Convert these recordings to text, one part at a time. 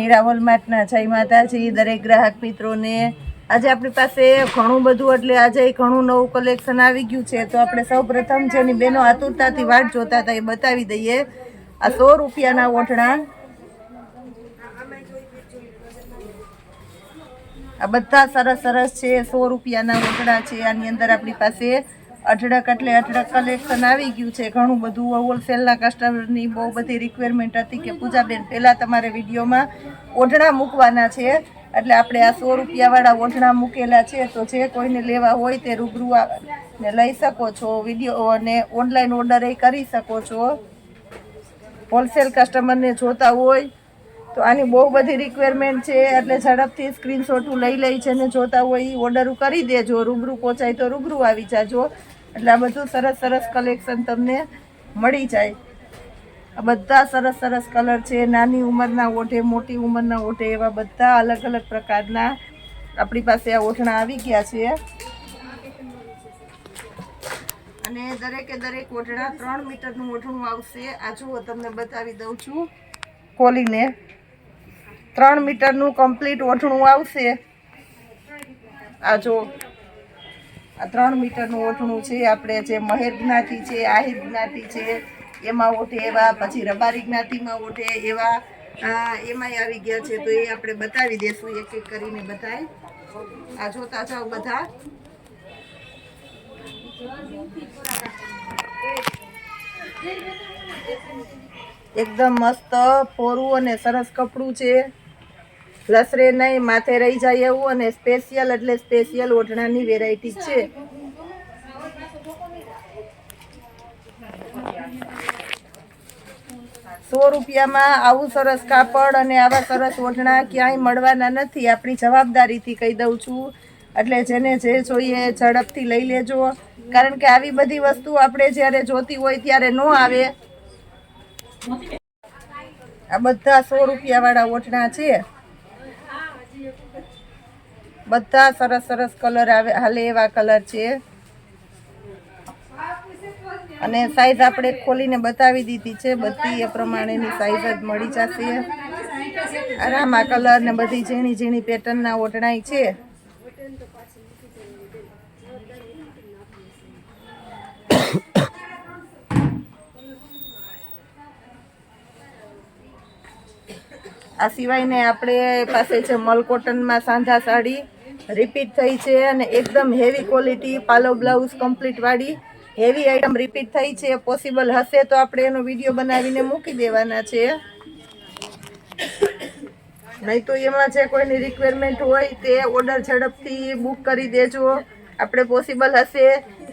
મીરા વોલમાર્ટના જય માતાજી દરેક ગ્રાહક મિત્રોને। આજે આપણી પાસે ઘણું બધું એટલે આજે ઘણું નવું કલેક્શન આવી ગયું છે, તો આપણે સૌપ્રથમ જેની બહેનો આતુરતાથી વાટ જોતા હતા એ બતાવી દઈએ। આ 100 રૂપિયાના ઓઢણા, આ બધા સરસ સરસ છે। 100 રૂપિયાના ઓઢણા છે। આની અંદર આપણી પાસે અઢળક એટલે અઢળક કલેક્શન આવી ગયું છે, ઘણું બધું। હોલસેલના કસ્ટમરની બહુ બધી રિક્વાયરમેન્ટ હતી કે પૂજાબેન પહેલાં તમારે વિડીયોમાં ઓઢણા મૂકવાના છે, એટલે આપણે આ 100 રૂપિયાવાળા ઓઢણા મૂકેલા છે। તો જે કોઈને લેવા હોય તે રૂબરૂ ને લઈ શકો છો, વિડીયો અને ઓનલાઈન ઓર્ડર એ કરી શકો છો। હોલસેલ કસ્ટમરને જોતા હોય તો આની બહુ બધી રિક્વાયરમેન્ટ છે, એટલે ઝડપથી સ્ક્રીનશોટું લઈ છે ને જોતા હોય એ ઓર્ડર કરી દેજો। રૂબરૂ પહોંચાય તો રૂબરૂ આવી જાજો, એટલે આ બધું સરસ સરસ કલેક્શન તમને મળી જાય। આ બધા સરસ સરસ કલર છે, નાની ઉંમરના ઓઢે, મોટી ઉંમરના ઓઢે, એવા બધા અલગ અલગ પ્રકારના આપણી પાસે આ ઓઢણા આવી ગયા છે। અને દરેકે દરેક ઓઢણા 3 મીટરનું ઓઢણું આવશે। આ જુઓ, તમને બતાવી દઉં છું ખોલીને, 3 મીટરનું કમ્પ્લીટ ઓઢણું આવશે। આ જો, આ 3 મીટરનું ઓઢણું છે। આપણે જે મહેર જ્ઞાતિ છે, આહિર જ્ઞાતિ છે એમાં ઓઢે એવા, પછી રબારી જ્ઞાતિમાં ઓઢે એવા એમાંય આવી ગયા છે, તો એ આપણે બતાવી દેશું, એક એક કરીને બતાય। આ જોતા જાઓ બધા। એકદમ મસ્ત પોરું અને સરસ કપડું છે, લસરે નહીં, માથે રહી જાય એવું, અને સ્પેશિયલ એટલે સ્પેશિયલ ઓઢણાની વેરાયટી છે। ₹100 રૂપિયામાં આવું સરસ કાપડ અને આવા સરસ ઓઢણા ક્યાંય મળવાના નથી, આપણી જવાબદારીથી કહી દઉં છું। એટલે જેને જે જોઈએ ઝડપથી લઈ લેજો, કારણ કે આવી બધી વસ્તુ આપણે જ્યારે જોતી હોય ત્યારે ન આવે। આ બધા 100 રૂપિયાવાળા ઓઢણા છે, બધા સરસ સરસ કલર આવે હાલે એવા કલર છે, અને સાઈઝ આપણે ખોલીને બતાવી દીધી છે, બધી એ પ્રમાણેની સાઈઝ જ મળી જશે। આરામા કલર ને બધી ઝીણી ઝીણી પેટર્નના ઓઢણાઈ છે। આ સિવાયને આપણે પાસે છે મલ કોટનમાં સાંધા સાડી, રિપીટ થઈ છે, અને એકદમ હેવી ક્વોલિટી પાલો બ્લાઉઝ કમ્પ્લીટ વાળી હેવી આઈટમ રિપીટ થઈ છે। પોસિબલ હશે તો આપણે એનો વિડીયો બનાવીને મૂકી દેવાના છે, નહીં તો એમાં જે કોઈની રિક્વાયરમેન્ટ હોય તે ઓર્ડર ઝડપથી બુક કરી દેજો। આપણે પોસિબલ હશે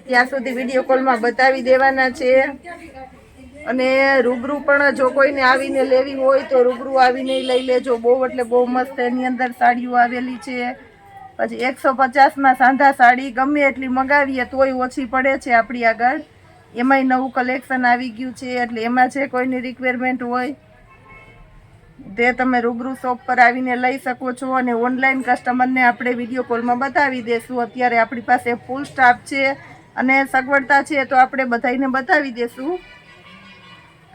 ત્યાં સુધી વિડીયો કોલમાં બતાવી દેવાના છે। અને રૂબરૂ પણ જો કોઈને આવીને લેવી હોય તો રૂબરૂ આવીને લઈ લેજો। બહુ એટલે બહુ મસ્ત એની અંદર સાડીઓ આવેલી છે। પછી 150માં સાંધા સાડી ગમે એટલી મગાવીએ તોય ઓછી પડે છે આપણી આગળ, એમાંય નવું કલેક્શન આવી ગયું છે। એટલે એમાં જે કોઈની રિક્વાયરમેન્ટ હોય તે તમે રૂબરૂ શોપ પર આવીને લઈ શકો છો, અને ઓનલાઈન કસ્ટમરને આપણે વિડીયો કોલમાં બતાવી દેશું। અત્યારે આપણી પાસે ફૂલ સ્ટાફ છે અને સગવડતા છે, તો આપણે બધાને બતાવી દેશું।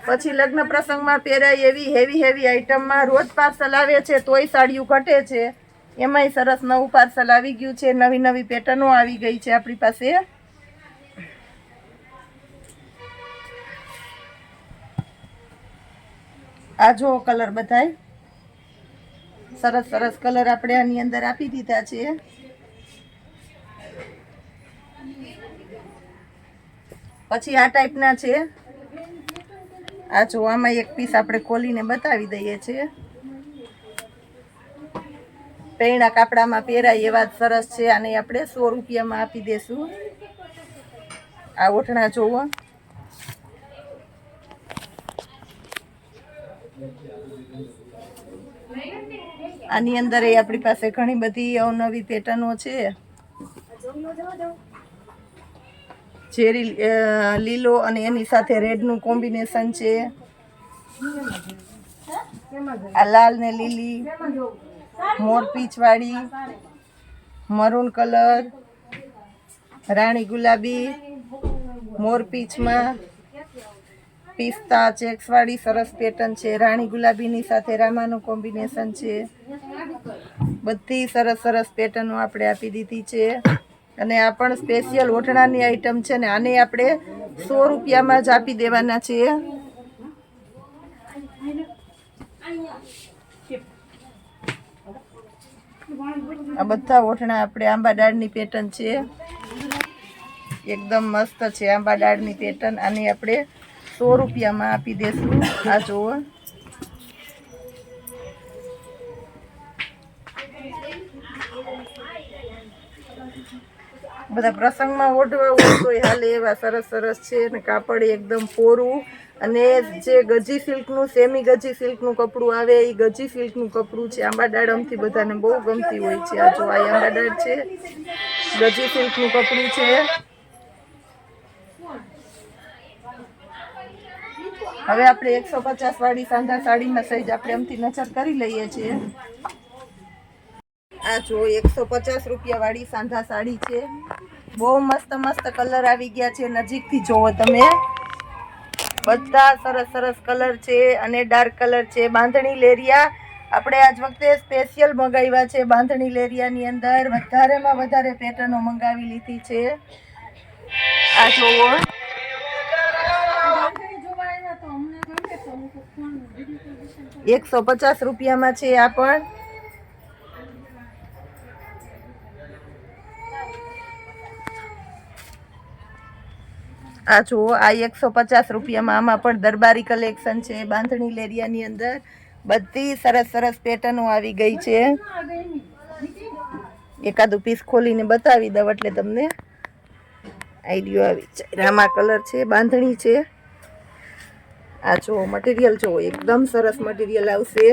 પછી લગ્ન પ્રસંગમાં પહેરાય એવી હેવી હેવી આઈટમમાં રોજ પાર્સલ આવે છે તોય સાડીઓ ઘટે છે, એમાંય સરસ નવું પાર્સલ આવી ગયું છે, નવી નવી પેટર્નો આવી ગઈ છે આપણી પાસે। આ જો કલર બધાય સરસ સરસ કલર આપણે આની અંદર આપી દીધા છે। પછી આ ટાઈપના છે, આ જો આમાં એક પીસ આપણે ખોલીને બતાવી દઈએ છીએ, પૈણા કાપડામાં પહેરાય એવા સરસ છે, આને આપણે 100 રૂપિયામાં આપી દેશું। આ ઓઢણા જોવો, આની અંદર એ આપણી પાસે ઘણી બધી અવનવી પેટર્નો છે, ચેરી લીલો અને એની સાથે રેડનું કોમ્બિનેશન છે, આ લાલ ને લીલી, મોરપીંછ વાળી, મરૂન કલર, રાણી ગુલાબી, મોરપીંછમાં, પિસ્તા ચેક્સ વાળી સરસ પેટર્ન છે, રાણી ગુલાબીની સાથે રામાનું કોમ્બિનેશન છે. બધી સરસ સરસ પેટર્નો આપણે આપી દીધી છે. અને આ પણ સ્પેશિયલ ઓઢણાની આઈટમ છે ને આને આપણે 100 રૂપિયામાં જ આપી દેવાના છીએ. આ બધા ઓઢણા આપણે આંબા ડાળની પેટર્ન છે, એકદમ મસ્ત છે આંબા ડાળની પેટર્ન. આને આપણે 100 રૂપિયામાં આપી દેશું. આ જુઓ, બધા પ્રસંગમાં ઓઢવા હોય તો હાલે એવા સરસ સરસ છે. અને કાપડ એકદમ પોરું, અને જે ગજી સિલ્કનું સેમી ગજી સિલ્કનું કપડું આવે એ ગજી સિલ્કનું કપડું છે. આંબા ડાળ અમથી બધાને બહુ ગમતી હોય છે. આ જો આ આંબા ડાળ છે, ગજી સિલ્કનું કપડું છે. હવે આપણે 150 વાળી સાંધા સાડીમાં સાઈઝ આપણે અમથી નજર કરી લઈએ છીએ. આ જો 150 રૂપિયા વાળી સાંધા સાડી છે. બહુ મસ્ત મસ્ત કલર આવી ગયા છે. નજીકથી જોવો તમે, બધા સરસ સરસ કલર છે અને ડાર્ક કલર છે. બાંધણી લેરિયા આપણે આજ વખતે સ્પેશિયલ મંગાવ્યા છે. બાંધણી લેરિયાની અંદર વધારેમાં વધારે પેટર્નો મંગાવી લીધી છે. આ જોવો, 150 રૂપિયામાં છે. આ પણ આ જુઓ, આ 150 રૂપિયામાં. આમાં પણ દરબારી કલેક્શન છે બાંધણી લેરિયાની અંદર. બધી સરસ સરસ પેટર્નો આવી ગઈ છે. એકાદું પીસ ખોલીને બતાવી દઉં એટલે તમને આઈડિયો આવી જાય. રામા કલર છે, બાંધણી છે. આ જુઓ, મટીરિયલ જુઓ, એકદમ સરસ મટીરિયલ આવશે.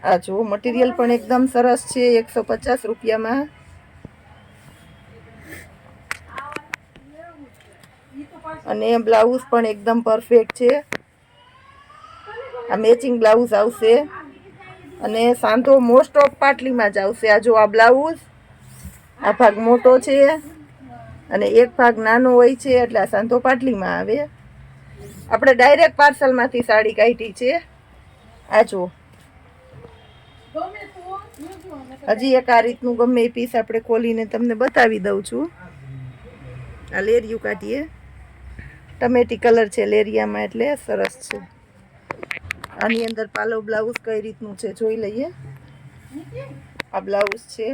આ જુઓ, મટીરિયલ પણ એકદમ સરસ છે 150 રૂપિયામાં. અને બ્લાઉઝ પણ એકદમ પરફેક્ટ છે. આ મેચિંગ બ્લાઉઝ આવશે. અને સાંધો મોસ્ટ ઓફ પાટલીમાં જ આવશે. આ જો આ બ્લાઉઝ, આ ભાગ મોટો છે અને એક ભાગ નાનો હોય છે, એટલે આ સાંધો પાટલીમાં આવે. આપણે ડાયરેક્ટ પાર્સલમાંથી સાડી કાઢી છે. આ જો હજી એક આ રીતનું ગમે એ પીસ આપણે ખોલીને તમને બતાવી દઉં છું. આ લેરિયું કાઢીએ, ટમેટી કલર છે લેરિયામાં, એટલે સરસ છે. આની અંદર પાલવ બ્લાઉઝ કઈ રીતનું છે જોઈ લઈએ. આ બ્લાઉઝ છે.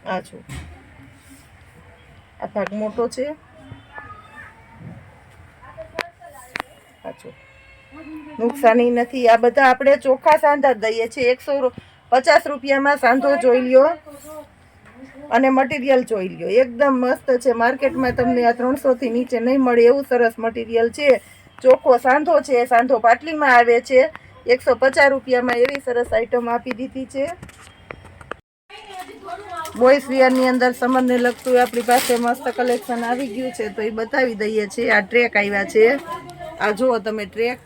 આ જો આ ભાગ મોટો છે. આ જો નુકસાની નથી. આ બધા આપણે ચોખ્ખા સાંધા દઈએ છીએ. 150 રૂપિયામાં સાંધો જોઈ લ્યો અને મટીરિયલ જોઈ લ્યો. એકદમ મસ્ત છે. માર્કેટમાં તમને આ 300 થી નીચે નહીં મળે એવું સરસ મટીરિયલ છે. ચોખ્ખો સાંધો છે, સાંધો પાટલીમાં આવે છે. 150 રૂપિયામાં એવી સરસ આઈટમ આપી દીધી છે. બોયસ વિયરની અંદર સમરને લગતું આપણી પાસે મસ્ત કલેક્શન આવી ગયું છે, તો એ બતાવી દઈએ છીએ. આ ટ્રેક આવ્યા છે. આ જુઓ તમે ટ્રેક,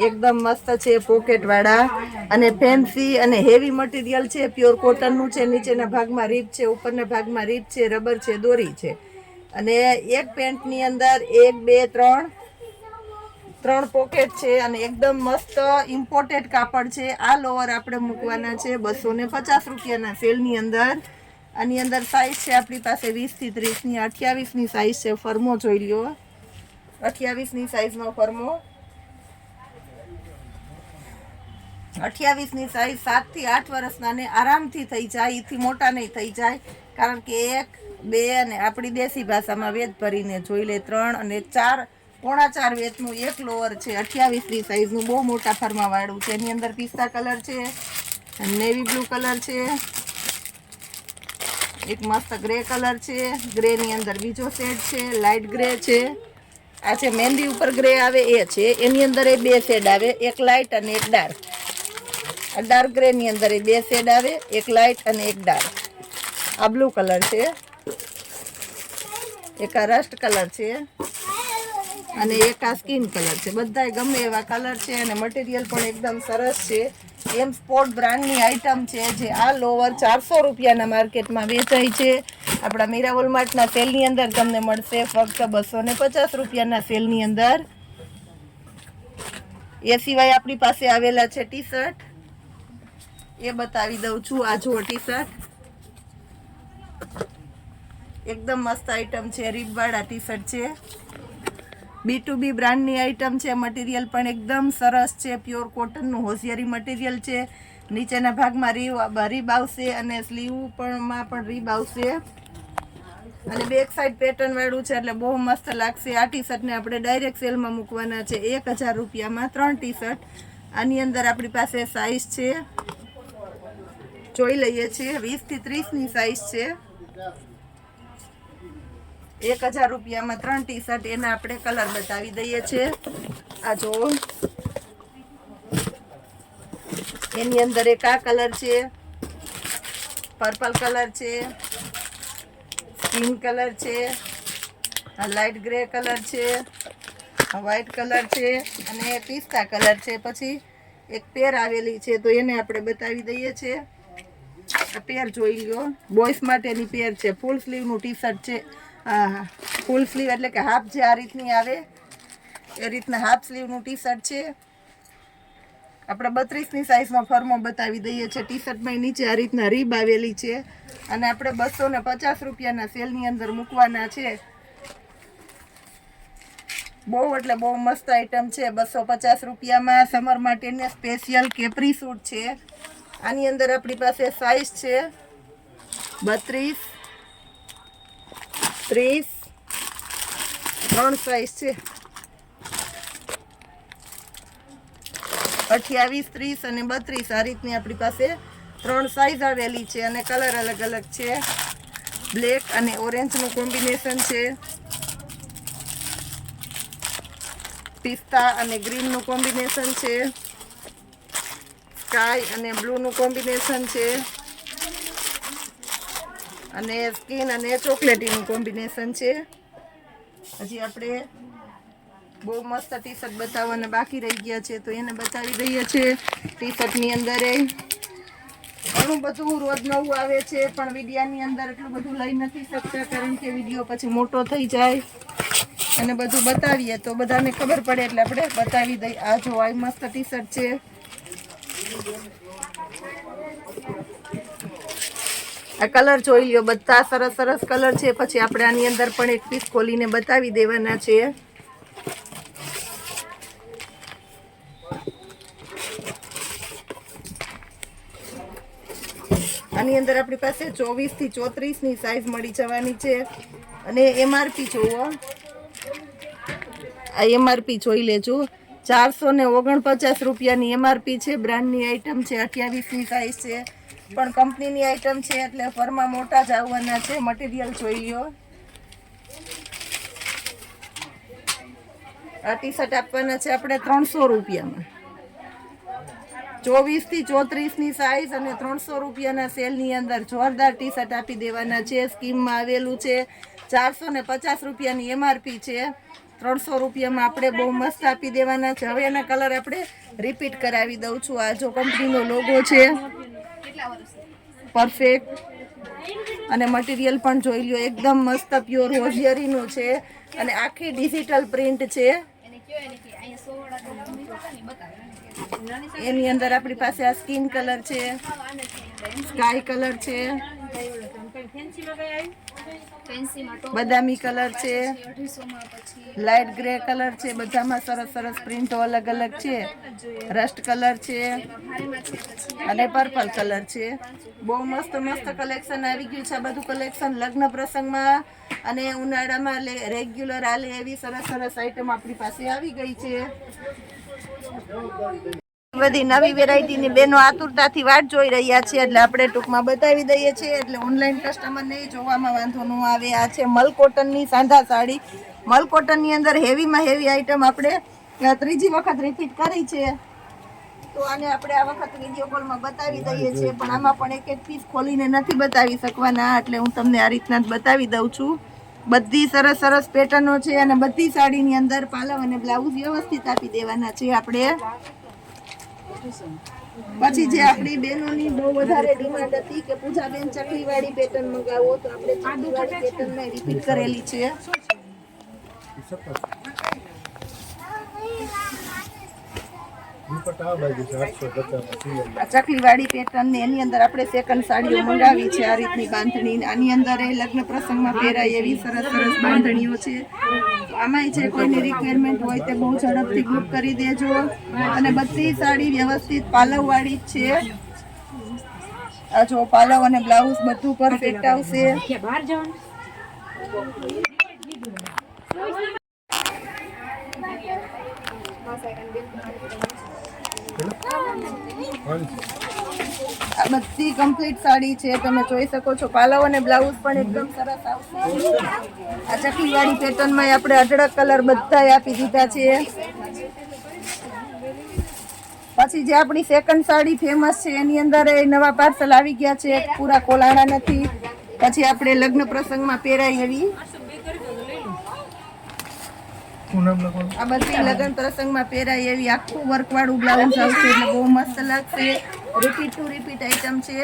એકદમ મસ્ત છે, પોકેટ વાળા અને ફેન્સી અને હેવી મટીરિયલ છે. પ્યોર કોટનનું છે. નીચેના ભાગમાં રીપ છે, ઉપરના ભાગમાં રીપ છે, રબર છે, દોરી છે. અને એક પેન્ટની અંદર 1 2 3 પોકેટ છે અને એકદમ મસ્ત ઇમ્પોર્ટેડ કાપડ છે. આ લોવર આપણે મૂકવાના છે 250 રૂપિયાના સેલની અંદર. આની અંદર સાઈઝ છે આપણી પાસે 20 થી 30 ની. 28 ની સાઈઝ છે. ફરમો જોઈ લ્યો, 28 ની સાઈઝનો ફરમો. 28 ની સાઈઝ 7 થી 8 વર્ષના ને આરામથી થઈ જાય. એથી મોટા નહીં થઈ જાય, કારણ કે 1 2 અને આપણી દેશી ભાષામાં વેત ભરીને જોઈ લે 3 અને 4 પોણા 4 વેતનું એક લોવર છે. 28 ની સાઈઝનું બહુ મોટા ફરમા વાળું છે. એની અંદર પિસ્તા કલર છે, નેવી બ્લુ કલર છે, એક મસ્ત ગ્રે કલર છે. ગ્રેની અંદર બીજો શેડ છે, લાઇટ ગ્રે છે. આ છે મહેંદી ઉપર ગ્રે આવે એ છે. એની અંદર એ 2 શેડ આવે, એક લાઇટ અને એક ડાર્ક. આ ડાર્ક ગ્રેની અંદર એ 2 શેડ આવે, એક લાઇટ અને એક ડાર્ક. આ બ્લુ કલર છે, એક આ રસ્ટ કલર છે અને એક આ સ્કિન કલર છે. બધાય ગમે એવા કલર છે અને મટીરિયલ પણ એકદમ સરસ છે. એમ સ્પોર્ટ બ્રાન્ડની આઈટમ છે. જે આ લોવર 400 રૂપિયાના માર્કેટમાં વેચાય છે આપણા મીરા વોલમાર્ટના સેલની અંદર તમને મળશે ફક્ત 250 રૂપિયાના સેલની અંદર. એ સિવાય આપણી પાસે આવેલા છે ટી શર્ટ, એ બતાવી દઉં છું. આ જુઓ ટી શર્ટ, એકદમ મસ્ત આઈટમ છે. રીબવાળા ટી શર્ટ છે, B2B બ્રાન્ડની આઈટમ છે. મટીરિયલ પણ એકદમ સરસ છે, પ્યોર કોટનનું હોશિયારી મટીરિયલ છે. નીચેના ભાગમાં રીબ આવશે અને સ્લીવ પણ રીબ આવશે અને બેક સાઈડ પેટર્ન વાળું છે એટલે બહુ મસ્ત લાગશે. આ ટી શર્ટને આપણે ડાયરેક્ટ સેલમાં મૂકવાના છે 1000 રૂપિયામાં 3 ટી શર્ટ. આની અંદર આપણી પાસે સાઈઝ છે, જોઈ લઈએ છીએ. 20 થી 30 ની સાઈઝ છે. 1000 રૂપિયામાં 3 ટી શર્ટ. એના આપણે કલર બતાવી દઈએ છીએ. આ જુઓ, એની અંદર એક આ કલર છે, પર્પલ કલર છે, સ્કિન કલર છે, આ લાઇટ ગ્રે કલર છે, આ વ્હાઈટ કલર છે અને પિસ્તા કલર છે. પછી એક પેર આવેલી છે તો એને આપણે બતાવી દઈએ છીએ. આ પેર જોઈ લો, બોયસ માટેની પેર છે. ફૂલ સ્લીવનું ટી શર્ટ છે. હા, ફૂલ સ્લીવ એટલે કે હાફ જે આ રીતની આવે એ રીતના હાફ સ્લીવનું ટી શર્ટ છે. આપણે 32ની સાઈઝમાં ફર્મો બતાવી દઈએ છીએ. ટી શર્ટમાં નીચે આ રીતના રીબ આવેલી છે અને આપણે 250 રૂપિયાના સેલની અંદર મૂકવાના છે. બહુ એટલે બહુ મસ્ત આઈટમ છે. 250 રૂપિયામાં સમર માટેની સ્પેશિયલ કેપરી સૂટ છે. આની અંદર આપણી પાસે સાઈઝ છે 32, 30, 3 સાઈઝ છે. 28, 30 અને 32 આ રીતની આપણી પાસે 3 સાઈઝ આવેલી છે અને કલર અલગ અલગ છે. બ્લેક અને ઓરેન્જનું કોમ્બિનેશન છે, પિસ્તા અને ગ્રીનનું કોમ્બિનેશન છે, સ્કાય અને બ્લુનું કોમ્બિનેશન છે અને સ્કિન અને ચોકલેટીનું કોમ્બિનેશન છે. હજી આપણે બહુ મસ્ત ટી શર્ટ બતાવવાના બાકી રહી ગયા છે તો એને બતાવી દઈએ છીએ. ટી શર્ટની અંદર ઘણું બધું રોજ નવું આવે છે પણ વિડીયાની અંદર એટલું બધું લઈ નથી શકતા કારણ કે વિડીયો પછી મોટો થઈ જાય અને બધું બતાવીએ તો બધાને ખબર પડે એટલે આપણે બતાવી દઈએ. આ જો આ મસ્ત ટી શર્ટ છે, આ કલર જોઈ લ્યો, બધા સરસ સરસ કલર છે. પછી આપણે આની અંદર પણ એક પીસ ખોલીને બતાવી દેવાના છે. આની અંદર આપણી પાસે 24 થી 34 ની સાઈઝ મળી જવાની છે અને MRP જોવો, આ MRP જોઈ લેજો. 449 રૂપિયાની MRP છે. બ્રાન્ડની આઈટમ છે. 28 ની સાઈઝ છે પણ કંપનીની આઈટમ છે એટલે ફરમાં મોટા જ આવવાના છે. મટીરિયલ જોઈ લ્યો. આ ટી શર્ટ આપવાના છે આપણે 300 રૂપિયામાં. 24 થી 34 ની સાઈઝ અને 300 રૂપિયાના સેલની અંદર જોરદાર ટી શર્ટ આપી દેવાના છે. સ્કીમમાં આવેલું છે. 450 રૂપિયાની MRP છે. 300 રૂપિયામાં આપણે બહુ મસ્ત આપી દેવાના છે. હવે એના કલર આપણે રિપીટ કરાવી દઉં છું. આ જો કંપનીનો લોગો છે, પરફેક્ટ અને મટીરિયલ પણ જોઈ લ્યો, એકદમ મસ્ત પ્યોર હોશિયારીનું છે અને આખી ડિજિટલ પ્રિન્ટ છે. એની અંદર આપણી પાસે આ સ્કિન કલર છે, સ્કાય કલર છે, બદામી કલર છે, લાઇટ ગ્રે કલર છે. બધામાં સરસ સરસ પ્રિન્ટો અલગ અલગ છે. રસ્ટ કલર છે અને પર્પલ કલર છે. બહુ મસ્ત મસ્ત કલેક્શન આવી ગયું છે. આ બધું કલેક્શન લગ્ન પ્રસંગમાં અને ઉનાળામાં રેગ્યુલર હાલે એવી સરસ સરસ આઈટમ આપણી પાસે આવી ગઈ છે. બધી નવી વેરાયટીની બેનો આતુરતાથી વાટ જોઈ રહ્યા છે એટલે આપણે ટૂંકમાં બતાવી દઈએ છીએ એટલે ઓનલાઈન કસ્ટમરને જોવામાં વાંધો ન આવે. આ છે મલ કોટનની સાંધા સાડી. મલ કોટનની અંદર હેવીમાં હેવી આઈટમ આપણે ત્રીજી વખત રિપીટ કરી છે તો આને આપણે આ વખત વિડીયો કોલમાં બતાવી દઈએ છીએ પણ આમાં પણ એક એક પીસ ખોલીને નથી બતાવી શકવાના એટલે હું તમને આ રીતના જ બતાવી દઉં છું. બધી સરસ સરસ પેટર્નો છે અને બધી સાડીની અંદર પાલવ અને બ્લાઉઝ વ્યવસ્થિત આપી દેવાના છે આપણે. પછી જે આપણી બહેનોની બહુ વધારે ડિમાન્ડ હતી કે પૂજાબેન ચકલીવાળી પેટર્ન મંગાવો, તો આપણે ચકલીવાળી પેટર્નમાં રિપીટ કરેલી છે. આ ચકલીવાળી પેટર્ન ને એની અંદર આપણે સેકન્ડ સાડીઓ મંગાવી છે. આ રીતની બાંધણી, આની અંદર લગ્ન પ્રસંગમાં પહેરાય એવી સરસ સરસ બાંધણીઓ છે. આમાંય જે કોઈની રિક્વાયરમેન્ટ હોય તે બહુ ઝડપથી બુક કરી દેજો. અને બધી સાડી વ્યવસ્થિત પાલવ વાળી જ છે. આ જો પાલવ અને બ્લાઉઝ બધું પરફેક્ટ આવશે. આ બધી કમ્પ્લીટ સાડી છે, તમે જોઈ શકો છો. પાલવ અને બ્લાઉઝ પણ એકદમ સરસ આવશે. આ ચકલીવાળી પેટર્નમાં આપણે અઢળક કલર બધાય આપી દીધા છે. પછી જે આપણી સેકન્ડ સાડી ફેમસ છે એની અંદર નવા પાર્સલ આવી ગયા છે, પૂરા કોલાણા નથી. પછી આપણે લગ્ન પ્રસંગમાં પહેરાય એવી આ બધી લગ્ન પ્રસંગમાં પહેરાય એવી આખું વર્ક વાળું બ્લાઉઝ આવશે, એટલે બહુ મસ્ત લાગશે. રિપીટ ટુ રિપીટ આઈટમ છે.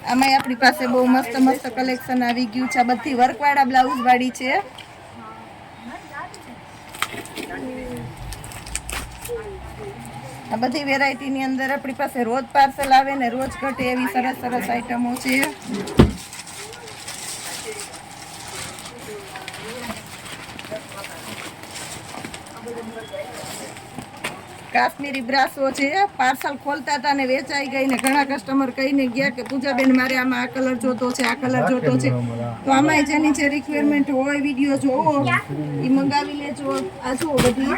આમાં આપણી પાસે બહુ મસ્ત મસ્ત કલેક્શન આવી ગયું છે. આ બધી વર્ક વાળા બ્લાઉઝ વાળી છે. આ બધી વેરાયટીની અંદર આપણી પાસે રોજ પાર્સલ આવે ને રોજ ઘટે એવી સરસ સરસ આઈટમો છે. કાશ્મીરી બ્રાસો છે. પાર્સલ ખોલતા હતા ને વેચાઈ ગઈ ને ઘણા કસ્ટમર કહીને ગયા કે પૂજાબેન મારે આમાં આ કલર જોતો છે, આ કલર જોતો છે. તો આમાં જેની જે રિક્વાયરમેન્ટ હોય વિડીયો જોવો એ મંગાવી લેજો. આ જુઓ બધી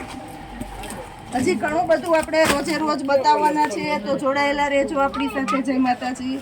હજી ઘણું બધું આપણે રોજે રોજ બતાવવાના છે, તો જોડાયેલા રહેજો આપણી સાથે. જય માતાજી.